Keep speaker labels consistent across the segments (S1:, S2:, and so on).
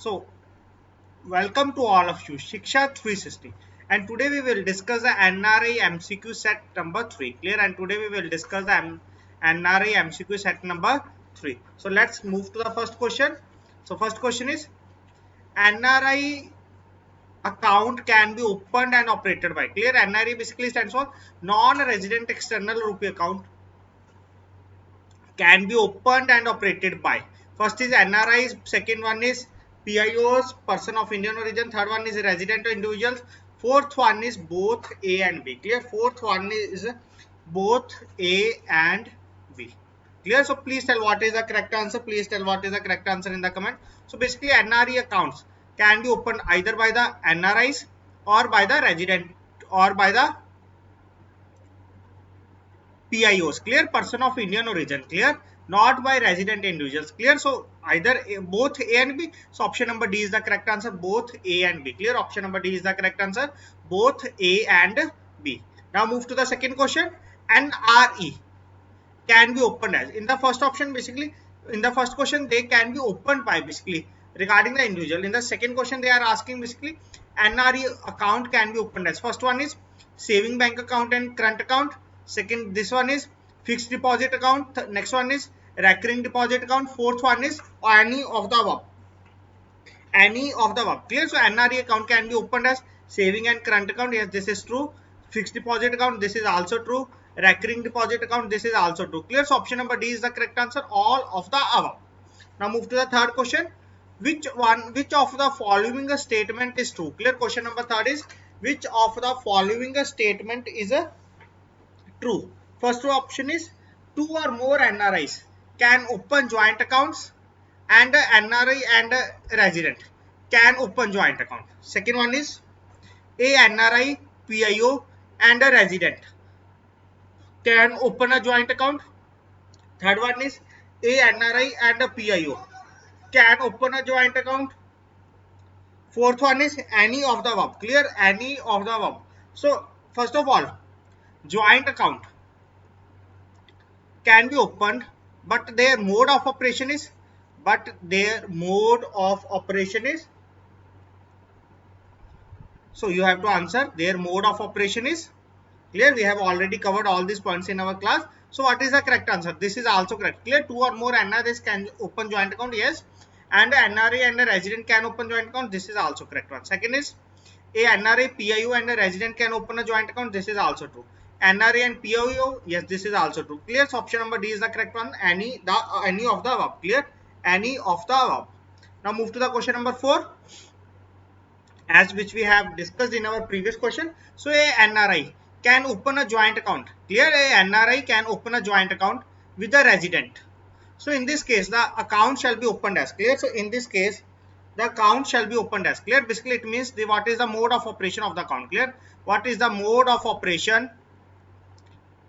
S1: So, welcome to all of you, Shiksha 360. And today we will discuss the NRI MCQ set number 3. Clear? And today we will discuss the NRI MCQ set number 3. So, let's move to the first question. So, first question is NRI account can be opened and operated by. Clear? NRI basically stands for non-resident external rupee account can be opened and operated by. First is NRIs, second one is PIOs, person of Indian origin, third one is resident individuals, fourth one is both A and B. Clear? Fourth one is both A and B. Clear? So please tell what is the correct answer. Please tell what is the correct answer in the comment. So basically NRE accounts can be opened either by the NRIs or by the resident or by the PIOs, clear, person of Indian origin, clear, not by resident individuals, clear. So either both A and B. So option number D is the correct answer, both A and B, clear. Option number D is the correct answer, both A and B. Now move to the second question. NRE can be opened as. In the first option, basically, in the first question, they can be opened by basically regarding the individual. In the second question, they are asking basically NRE account can be opened as. First one is saving bank account and current account. Second, this one is fixed deposit account. Next one is recurring deposit account. Fourth one is any of the above. Any of the above. Clear? So NRE account can be opened as saving and current account. Yes, this is true. Fixed deposit account. This is also true. Recurring deposit account. This is also true. Clear? So option number D is the correct answer. All of the above. Now move to the third question. Which of the following statement is true? Clear? Question number third is which of the following statement is a true. First option is two or more NRIs can open joint accounts and a NRI and a resident can open joint account. Second one is a NRI, PIO and a resident can open a joint account. Third one is a NRI and a PIO can open a joint account. Fourth one is any of the above. Clear? Any of the above. So first of all, joint account can be opened, but their mode of operation is so you have to answer their mode of operation is. Clear? We have already covered all these points in our class. So what is the correct answer? This is also correct. Clear? Two or more NRIs can open joint account. Yes. And NRI and a resident can open joint account. This is also correct one. Second is a NRI, PIO and a resident can open a joint account. This is also true. NRI and PIO, yes, this is also true. Clear? So option number D is the correct one. Any of the above. Clear? Any of the above. Now move to the question number 4, as which we have discussed in our previous question. So a NRI can open a joint account. Clear? A NRI can open a joint account with a resident. So in this case, the account shall be opened as. Clear? So in this case, the account shall be opened as. Clear? Basically, it means what is the mode of operation of the account. Clear? What is the mode of operation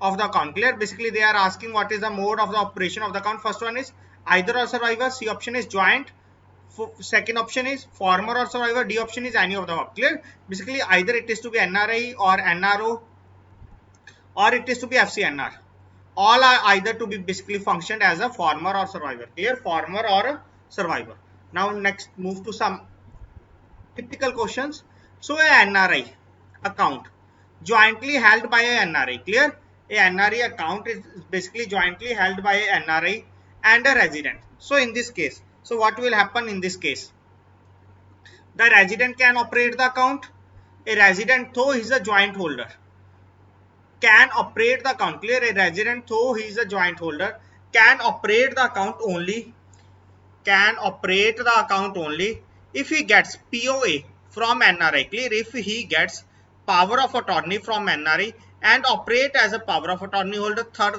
S1: of the account? Clear? Basically, they are asking what is the mode of the operation of the account. First one is either or survivor. C option is joint. Second option is former or survivor. D option is any of the above. Clear? Basically, either it is to be NRI or NRO or it is to be FCNR. All are either to be basically functioned as a former or survivor. Clear? Former or a survivor. Now next move to some typical questions. So a NRI account jointly held by a NRI. Clear? A NRI account is basically jointly held by a NRI and a resident. So in this case, so what will happen in this case? The resident can operate the account. A resident, though he is a joint holder, can operate the account. Clear? A resident, though he is a joint holder, can operate the account only if he gets POA from NRI. Clear? If he gets power of attorney from NRI and operate as a power of attorney holder. Third,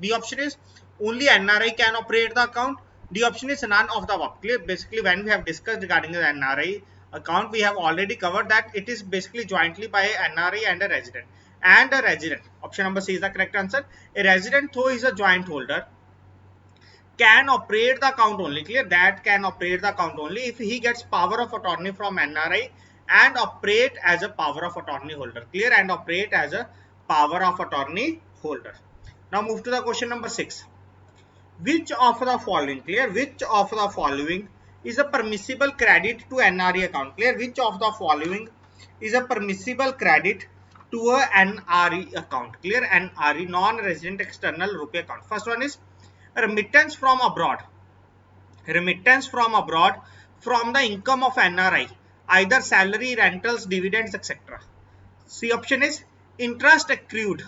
S1: B option is only NRI can operate the account. D option is none of the above. Clear? Basically, when we have discussed regarding the NRI account, we have already covered that it is basically jointly by a NRI and a resident. And a resident. Option number C is the correct answer. A resident, though is a joint holder, can operate the account only. Clear? That can operate the account only if he gets power of attorney from NRI and operate as a power of attorney holder. Clear? And operate as a power of attorney holder. Now move to the question number 6. Which of the following? Clear? Which of the following is a permissible credit to NRE account? Clear? Which of the following is a permissible credit to a NRE account? Clear? NRE, non-resident external rupee account. First one is remittance from abroad. Remittance from abroad from the income of NRI, either salary, rentals, dividends, etc. C option is interest accrued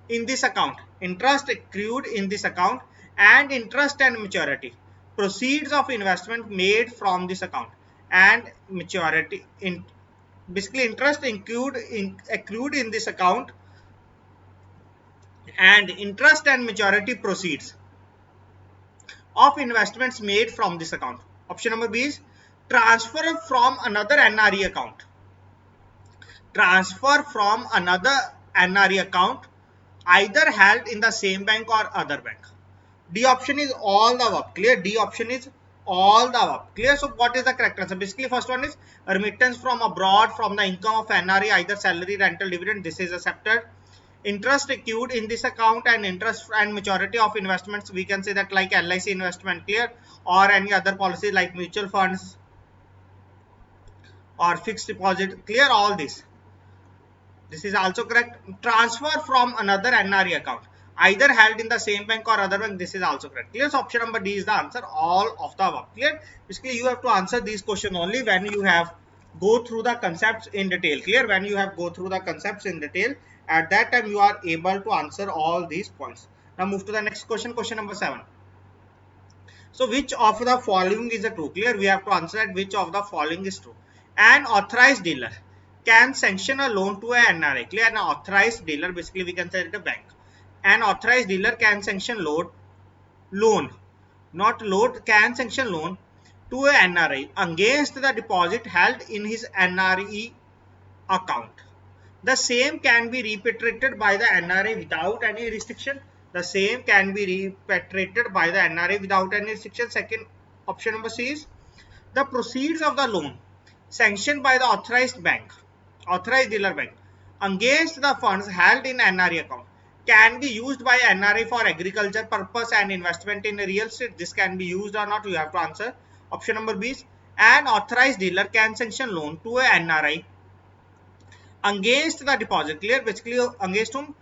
S1: in this account. Interest accrued in this account and interest and maturity. Proceeds of investment made from this account and maturity. Basically, interest accrued in this account and interest and maturity proceeds of investments made from this account. Option number B is transfer from another NRE account. Transfer from another NRE account either held in the same bank or other bank. D option is all the above. Clear? D option is all the above. Clear? So what is the correct answer? Basically, first one is remittance from abroad from the income of NRE, either salary, rental, dividend. This is accepted. Interest accrued in this account and interest and maturity of investments. We can say that like LIC investment. Clear? Or any other policy like mutual funds or fixed deposit. Clear? All this. This is also correct. Transfer from another NRE account, either held in the same bank or other bank. This is also correct. Clear? So option number D is the answer. All of the above. Clear? Basically, you have to answer these questions only when you have go through the concepts in detail. Clear? When you have go through the concepts in detail, at that time you are able to answer all these points. Now move to the next question. Question number 7. So which of the following is a true? Clear? We have to answer that which of the following is true. An authorized dealer can sanction a loan to a NRI. Clear? An authorized dealer, basically we can say it a bank. An authorized dealer can sanction loan, not load, can sanction loan to a NRI against the deposit held in his NRE account. The same can be repatriated by the NRI without any restriction. The same can be repatriated by the NRI without any restriction. Second option number C is the proceeds of the loan sanctioned by the authorized dealer bank against the funds held in NRE account can be used by NRI for agriculture purpose and investment in real estate. This can be used or not, you have to answer. Option number B is an authorized dealer can sanction loan to a NRI against the deposit. Clear? Basically, against whom?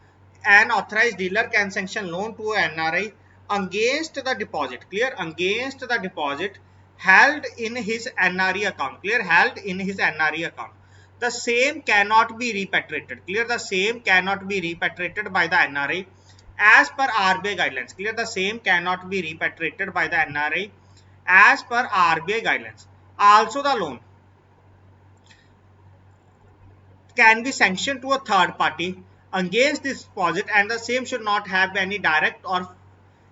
S1: An authorized dealer can sanction loan to a NRI against the deposit. Clear? Against the deposit held in his NRE account. Clear? Held in his NRE account. The same cannot be repatriated. Clear? The same cannot be repatriated by the NRI as per RBI guidelines. Clear? The same cannot be repatriated by the NRI as per RBI guidelines. Also, the loan can be sanctioned to a third party against this deposit, and the same should not have any direct or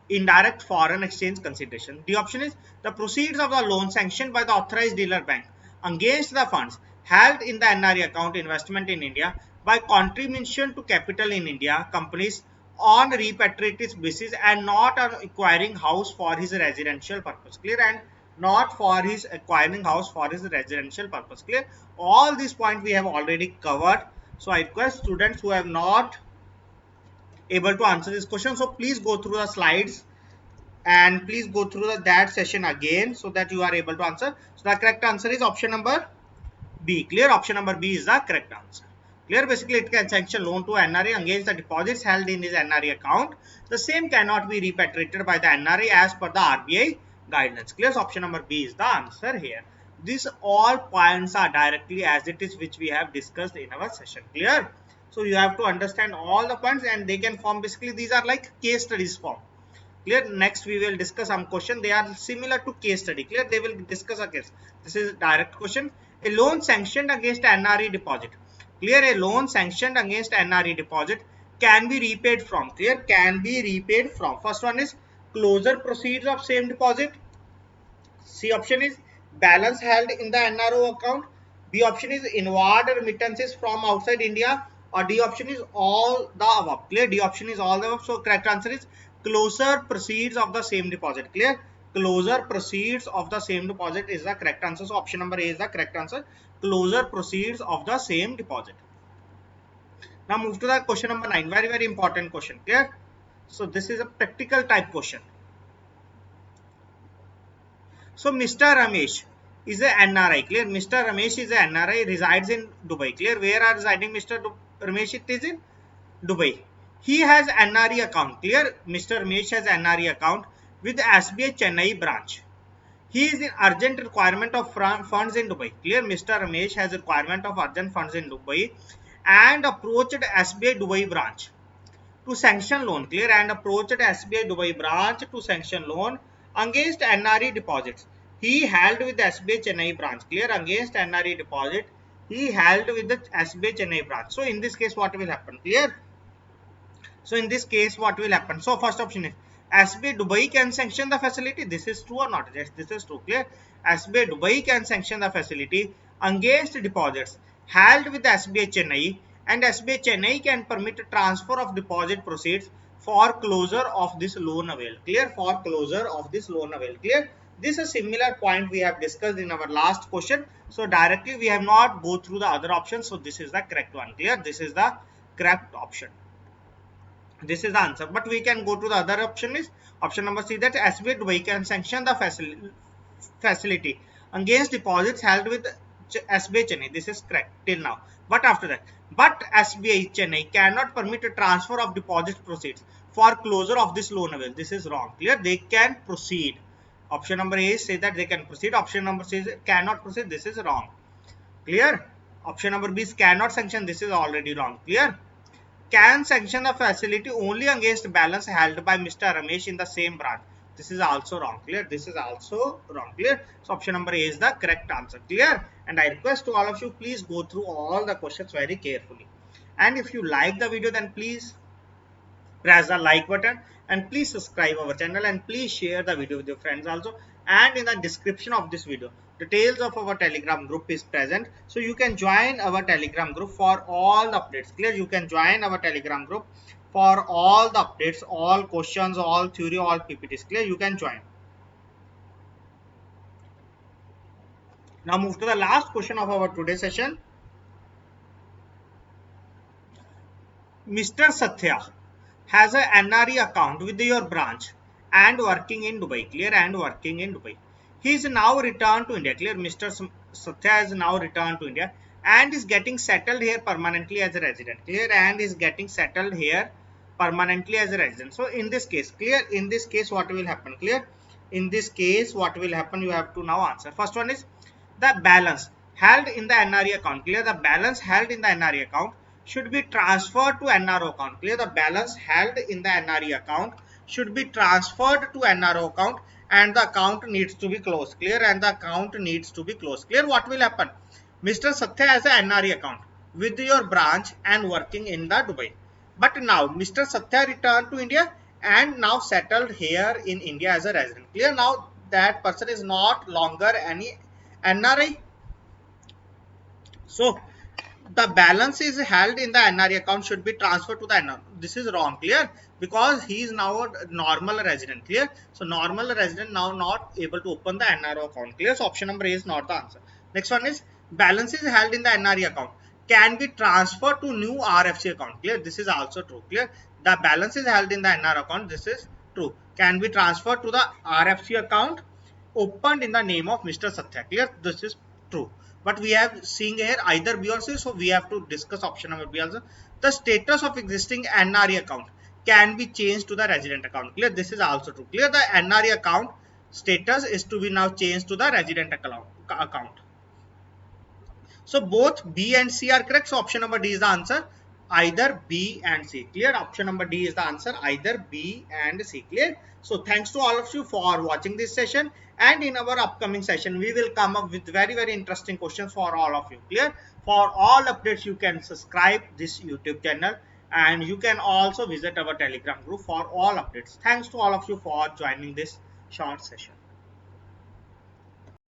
S1: indirect foreign exchange consideration. The option is the proceeds of the loan sanctioned by the authorized dealer bank against the funds held in the NRE account investment in India by contribution to capital in India companies on repatriated basis and not on acquiring house for his residential purpose. Clear? And not for his acquiring house for his residential purpose. Clear? All these points we have already covered. So I request students who have not able to answer this question, so please go through the slides and please go through that session again so that you are able to answer. So the correct answer is option number B. Clear? Option number B is the correct answer. Clear? Basically, it can sanction loan to NRI against the deposits held in his NRI account. The same cannot be repatriated by the NRI as per the RBI guidelines. Clear? So option number B is the answer here. These all points are directly as it is which we have discussed in our session. Clear? So you have to understand all the points and they can form, basically these are like case studies form. Clear? Next we will discuss some question. They are similar to case study. Clear? They will discuss a case. This is direct question. A loan sanctioned against NRE deposit. Clear? A loan sanctioned against NRE deposit can be repaid from. Clear? Can be repaid from. First one is closure proceeds of same deposit. C option is balance held in the NRO account. B option is inward remittances from outside India. Or D option is all the above. Clear? D option is all the above. So correct answer is closer proceeds of the same deposit. Clear? Closer proceeds of the same deposit is the correct answer. So option number A is the correct answer. Closer proceeds of the same deposit. Now move to the question number 9. Very, very important question. Clear? So this is a practical type question. So Mr. Ramesh is a NRI. Clear? Mr. Ramesh is a NRI, resides in Dubai. Clear? Where are residing Mr. Ramesh? It is in Dubai. He has NRE account. Clear? Mr. Ramesh has NRE account with SBI Chennai branch. He is in urgent requirement of funds in Dubai. Clear? Mr. Ramesh has a requirement of urgent funds in Dubai and approached SBI Dubai branch to sanction loan. Clear? And approached SBI Dubai branch to sanction loan against NRE deposits. He held with the SBI Chennai branch. Clear? Against NRE deposit, he held with the SBI Chennai branch. So in this case, what will happen? Clear? So in this case, what will happen? So first option is SBI Dubai can sanction the facility. This is true or not? Yes, this is true. Clear? SBI Dubai can sanction the facility against deposits held with SBI Chennai, and SBI Chennai can permit transfer of deposit proceeds for closure of this loan avail. Clear? For closure of this loan avail. Clear? This is a similar point we have discussed in our last question. So directly we have not go through the other options. So this is the correct one. Clear? This is the correct option. This is the answer, but we can go to the other option. Is option number C, that SBI Dubai can sanction the facility against deposits held with SBI Chennai. This is correct till now. But after that, but SBI Chennai cannot permit a transfer of deposit proceeds for closure of this loan avail. This is wrong. Clear? They can proceed. Option number A say that they can proceed. Option number C cannot proceed. This is wrong. Clear? Option number B is cannot sanction. This is already wrong. Clear? Can sanction the facility only against balance held by Mr. Ramesh in the same branch. This is also wrong. Clear? This is also wrong. Clear? So option number A is the correct answer. Clear? And I request to all of you, please go through all the questions very carefully. And if you like the video, then please press the like button and please subscribe our channel and please share the video with your friends also. And in the description of this video, details of our Telegram group is present, so you can join our Telegram group for all the updates. Clear? You can join our Telegram group for all the updates, all questions, all theory, all PPTs. Clear? You can join. Now move to the last question of our today's session. Mr. Satya has a NRE account with your branch and working in Dubai. Clear? And working in Dubai. He is now returned to India. Clear? Mr. Satya is now returned to India and is getting settled here permanently as a resident. Clear? And is getting settled here permanently as a resident. So in this case, clear? In this case, what will happen? Clear? In this case, what will happen? You have to now answer. First one is the balance held in the NRE account. Clear? The balance held in the NRE account should be transferred to NRO account. Clear? The balance held in the NRE account should be transferred to NRO account and the account needs to be closed. Clear? And the account needs to be closed. Clear? What will happen? Mr. Satya has an NRE account with your branch and working in the Dubai. But now Mr. Satya returned to India and now settled here in India as a resident. Clear? Now that person is not longer any NRI. So the balance is held in the NRE account should be transferred to the NRE. This is wrong. Clear? Because he is now a normal resident. Clear? So normal resident now not able to open the NRO account. Clear? So option number A is not the answer. Next one is balance is held in the NRE account can be transferred to new RFC account. Clear? This is also true. Clear? The balance is held in the NR account. This is true. Can be transferred to the RFC account opened in the name of Mr. Satya. Clear? This is true. But we have seeing here either B or C, so we have to discuss option number B also. The status of existing NRE account can be changed to the resident account. Clear? This is also true. Clear? The NRE account status is to be now changed to the resident account. So both B and C are correct. So option number D is the answer. Either B and C. Clear? Option number D is the answer. Either B and C. Clear? So thanks to all of you for watching this session. And in our upcoming session, we will come up with very interesting questions for all of you. Clear? For all updates, you can subscribe this YouTube channel. And you can also visit our Telegram group for all updates. Thanks to all of you for joining this short session.